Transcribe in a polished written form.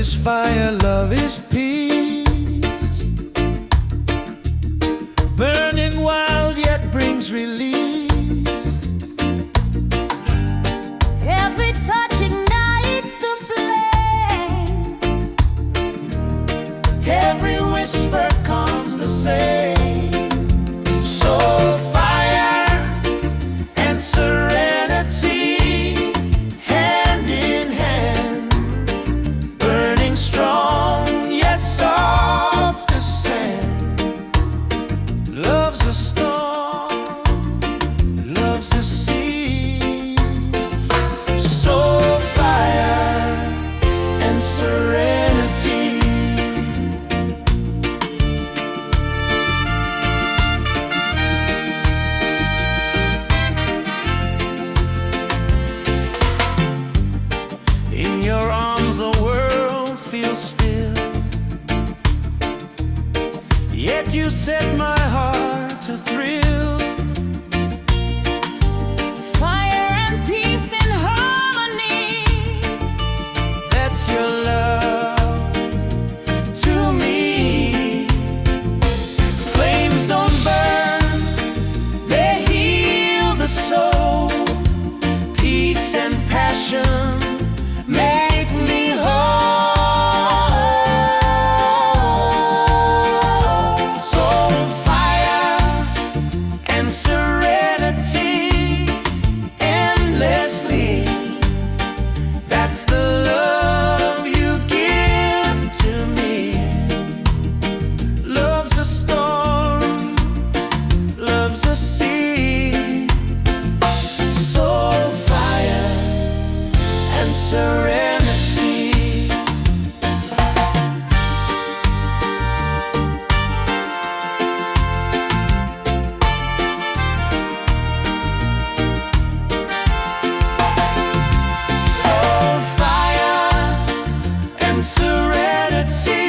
is fire, love is peace. Burning wild yet brings relief. Every touch ignites the flame. Every whisper calms the same. Soulfire and serenity, hand in hand, burning strong yet soft as sand. Love's a storm, love's the sea. Soulfire and serenity. In your arms the world feels still, yet you set my heart to thrill. Fire and peace in harmony. That's your love to me. Flames don't burn, they heal the soul. Peace and passion make me whole. Soulfire and serenity, endlessly. That's the love you give to me. Love's a storm, love's a sea. Soulfire and serenity. Soulfire and serenity.